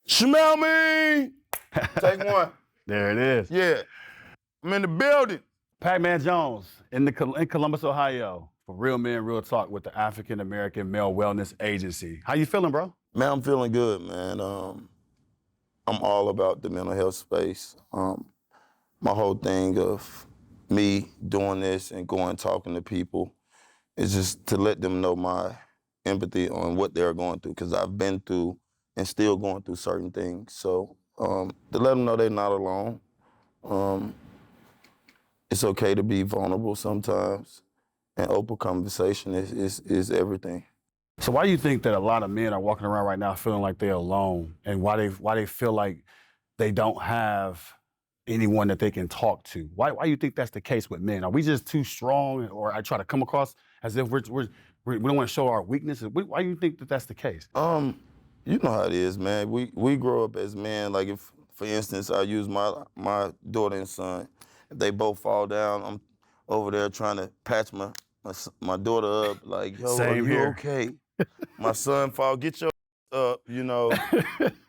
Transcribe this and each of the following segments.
Smell me! Take one. There it is. Yeah. I'm in the building. Pacman Jones in Columbus, Ohio, for Real Men, Real Talk with the African American Male Wellness Agency. How you feeling, bro? Man, I'm feeling good, man. I'm all about the mental health space. My whole thing of me doing this and going talking to people is just to let them know my empathy on what they're going through, because I've been through and still going through certain things. So to let them know they're not alone. It's okay to be vulnerable sometimes, and open conversation is everything. So why do you think that a lot of men are walking around right now feeling like they're alone, and why they feel like they don't have anyone that they can talk to? Why do you think that's the case with men? Are we just too strong, or I try to come across as if we don't want to show our weaknesses? Why do you think that that's the case? You know how it is, man. We grow up as men. Like, if, for instance, I use my daughter and son. If they both fall down, I'm over there trying to patch my daughter up. Like, yo, Same are you here. okay? My son fall, get your up,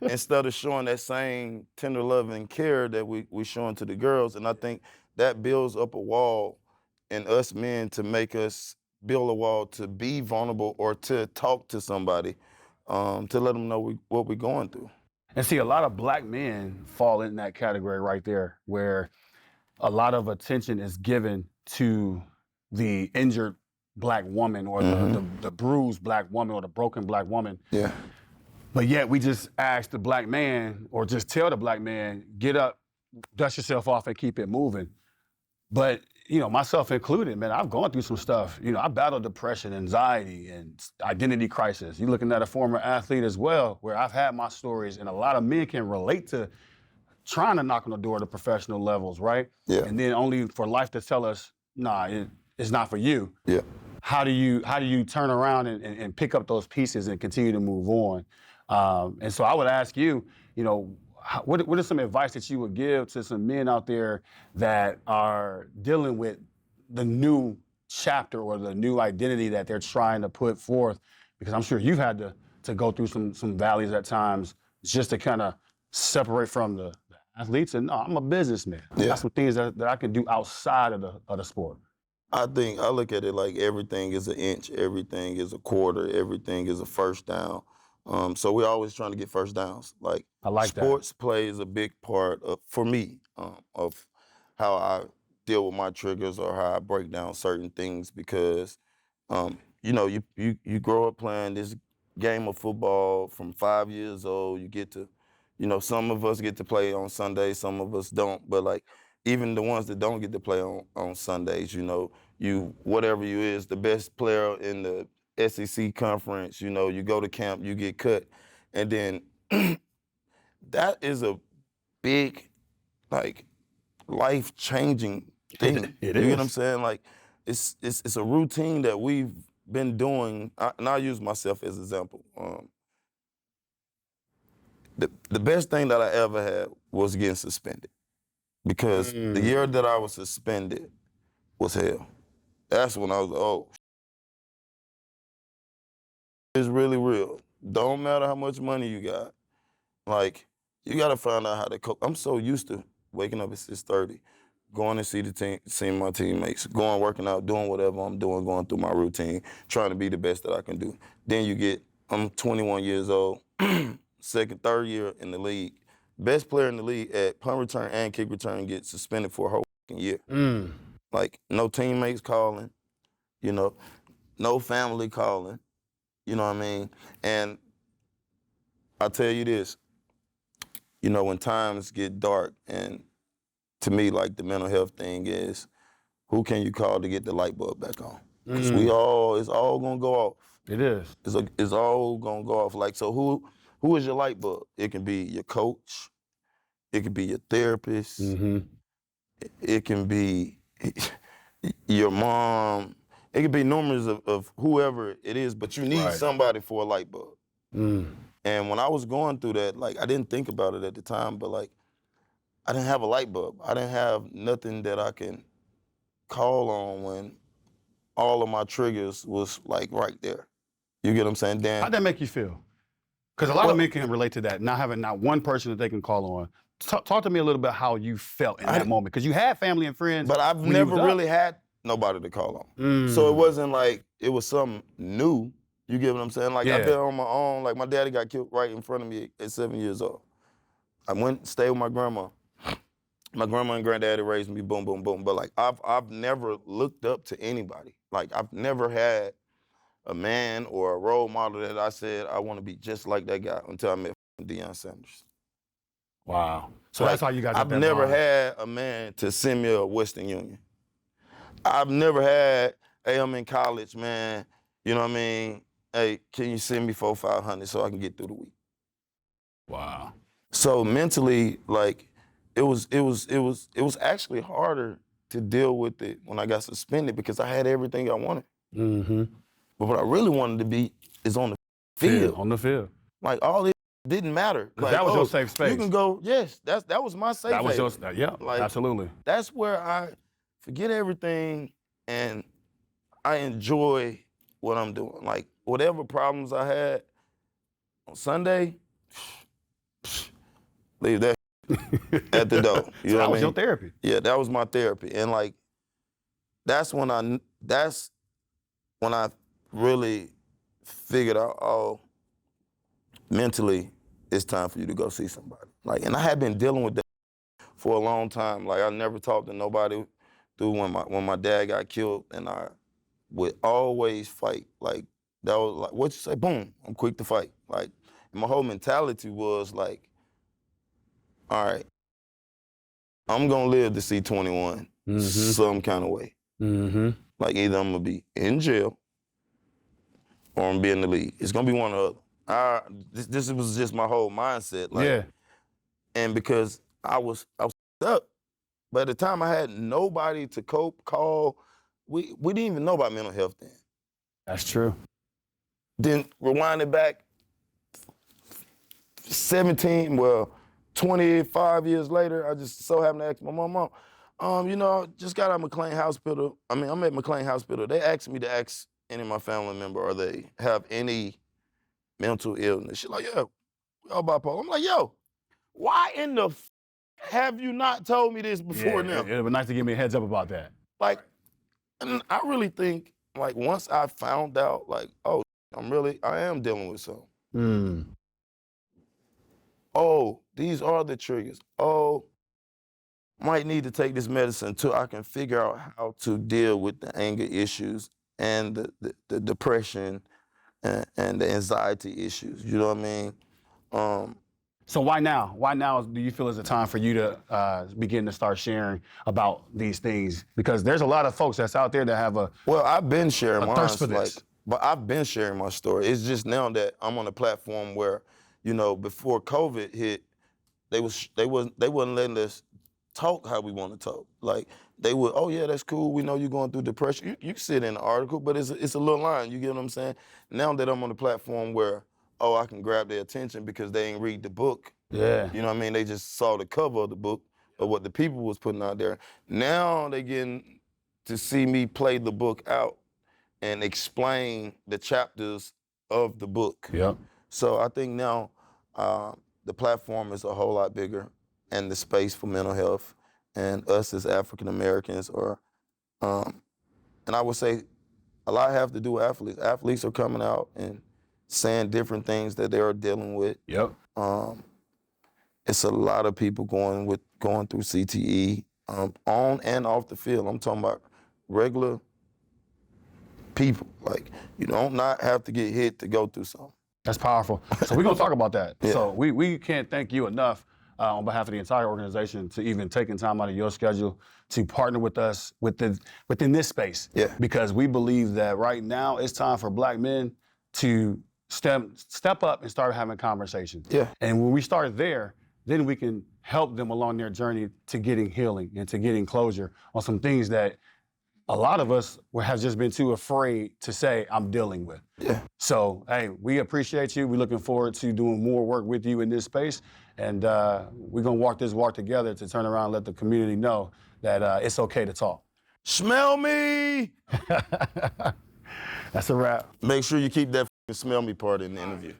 instead of showing that same tender love and care that we showing to the girls. And I think that builds up a wall in us men to make us build a wall to be vulnerable or to talk to somebody, to let them know what we're going through. And see, a lot of black men fall in that category right there, where a lot of attention is given to the injured black woman, or the bruised black woman, or the broken black woman. Yeah. But yet we just ask the black man, or just tell the black man, get up, dust yourself off, and keep it moving. But, myself included, man, I've gone through some stuff. I battled depression, anxiety, and identity crisis. You're looking at a former athlete as well, where I've had my stories, and a lot of men can relate to trying to knock on the door to professional levels, right? Yeah. And then only for life to tell us, nah, it's not for you. Yeah. How do you turn around and pick up those pieces and continue to move on? And so I would ask you, what is some advice that you would give to some men out there that are dealing with the new chapter or the new identity that they're trying to put forth? Because I'm sure you've had to go through some valleys at times just to kind of separate from the athletes and, no, I'm a businessman. Yeah. I got some things that I can do outside of the sport. I look at it like everything is an inch, everything is a quarter, everything is a first down. So we're always trying to get first downs. Like, I like that. Sports plays a big part for me, of how I deal with my triggers or how I break down certain things, because you grow up playing this game of football from 5 years old. You get to, some of us get to play on Sundays, some of us don't. But, like, even the ones that don't get to play on Sundays, whatever you is, the best player in the SEC conference, you go to camp, you get cut. And then that is a big, like, life-changing thing. It You is. get what I'm saying? Like, it's a routine that we've been doing, and I'll use myself as an example. The best thing that I ever had was getting suspended, because the year that I was suspended was hell. That's when I was like, oh, it's really real. Don't matter how much money you got. Like, you got to find out how to cope. I'm so used to waking up at 6:30, going to see the team, seeing my teammates, going, working out, doing whatever I'm doing, going through my routine, trying to be the best that I can do. Then I'm 21 years old, third year in the league. Best player in the league at punt return and kick return gets suspended for a whole year. Like, no teammates calling, no family calling, you know what I mean? And I tell you this, when times get dark, and to me, like, the mental health thing is, who can you call to get the light bulb back on? Because it's all gonna go off. It is. It's all gonna go off. Like, so who is your light bulb? It can be your coach, it can be your therapist, it can be your mom, it can be numbers of whoever it is, but you need somebody for a light bulb. And when I was going through that, like, I didn't think about it at the time, but, like, I didn't have a light bulb. I didn't have nothing that I can call on when all of my triggers was, like, right there. You get what I'm saying? How'd that make you feel? Because a lot of men can relate to that, not having not one person that they can call on. Talk to me a little bit how you felt in that moment, because you had family and friends. But I've never really had nobody to call on. So it wasn't like it was something new. You get what I'm saying? Like, I've been on my own. Like, my daddy got killed right in front of me at 7 years old. I went and stayed with my grandma. My grandma and granddaddy raised me, boom, boom, boom. But, like, I've never looked up to anybody. Like, I've never had a man or a role model that I said I want to be just like that guy until I met Deion Sanders. Wow. So like, that's how you got I've never had a man to send me a Western Union. I've never had, hey, I'm in college, man. You know what I mean? Hey, can you send me $400-500 so I can get through the week? Wow. So mentally, like, it was actually harder to deal with it when I got suspended because I had everything I wanted. Mm-hmm. But what I really wanted to be is on the field. On the field. Like, all this didn't matter. Like, that was your safe space. You can go, yes, that was my safe That was haven. yeah, like, absolutely. That's where I forget everything and I enjoy what I'm doing. Like, whatever problems I had on Sunday, leave that at the door. You know that what was I mean? your therapy. Yeah, that was my therapy. And, like, that's when I really figured out, oh, mentally, it's time for you to go see somebody. Like, and I had been dealing with that for a long time. Like, I never talked to nobody through when my dad got killed, and I would always fight. Like, that was like, what you say? Boom, I'm quick to fight. Like, and my whole mentality was like, all right, I'm gonna live to see 21 some kind of way. Mm-hmm. Like, either I'm gonna be in jail or I'm gonna be in the league. It's gonna be one or the other. This was just my whole mindset. Like, Yeah. And because I was stuck. By the time I had nobody to call, we didn't even know about mental health then. That's true. Then rewind it back 25 years later, I just so happened to ask my mom, you know, just got out of McLean Hospital. I mean, I'm at McLean Hospital. They asked me to ask any of my family member, or they have any mental illness. She's like, yeah, we all bipolar. I'm like, yo, why in the have you not told me this before now? It would be nice to give me a heads up about that. Like, and I really think, like, once I found out, like, oh, I am dealing with something. Oh, these are the triggers. Oh, might need to take this medicine until I can figure out how to deal with the anger issues and the depression and the anxiety issues. You know what I mean? So why now? Why now do you feel is the time for you to begin to start sharing about these things? Because there's a lot of folks that's out there that have I've been sharing mine, thirst for this. but I've been sharing my story. It's just now that I'm on a platform where, you know, before COVID hit, they wouldn't letting us talk how we want to talk. Like, they would, oh yeah, that's cool. We know you're going through depression. You sit in the article, but it's a little line. You get what I'm saying? Now that I'm on a platform where, oh, I can grab their attention because they ain't read the book. Yeah. You know what I mean? They just saw the cover of the book or what the people was putting out there. Now they getting to see me play the book out and explain the chapters of the book. Yep. So I think now the platform is a whole lot bigger, and the space for mental health and us as African Americans and I would say a lot have to do with athletes. Athletes are coming out and saying different things that they are dealing with. Yep. It's a lot of people going through CTE on and off the field. I'm talking about regular people. Like, you don't not have to get hit to go through something. That's powerful. So we're gonna talk about that. Yeah. So we can't thank you enough on behalf of the entire organization to even taking time out of your schedule to partner with us within this space. Yeah. Because we believe that right now it's time for Black men to step up and start having conversations. Yeah. And when we start there, then we can help them along their journey to getting healing and to getting closure on some things that a lot of us have just been too afraid to say, I'm dealing with. Yeah. So, hey, we appreciate you. We're looking forward to doing more work with you in this space. And we're going to walk this walk together to turn around and let the community know that it's okay to talk. Smell me! That's a wrap. Make sure you keep that smell me part in the interview.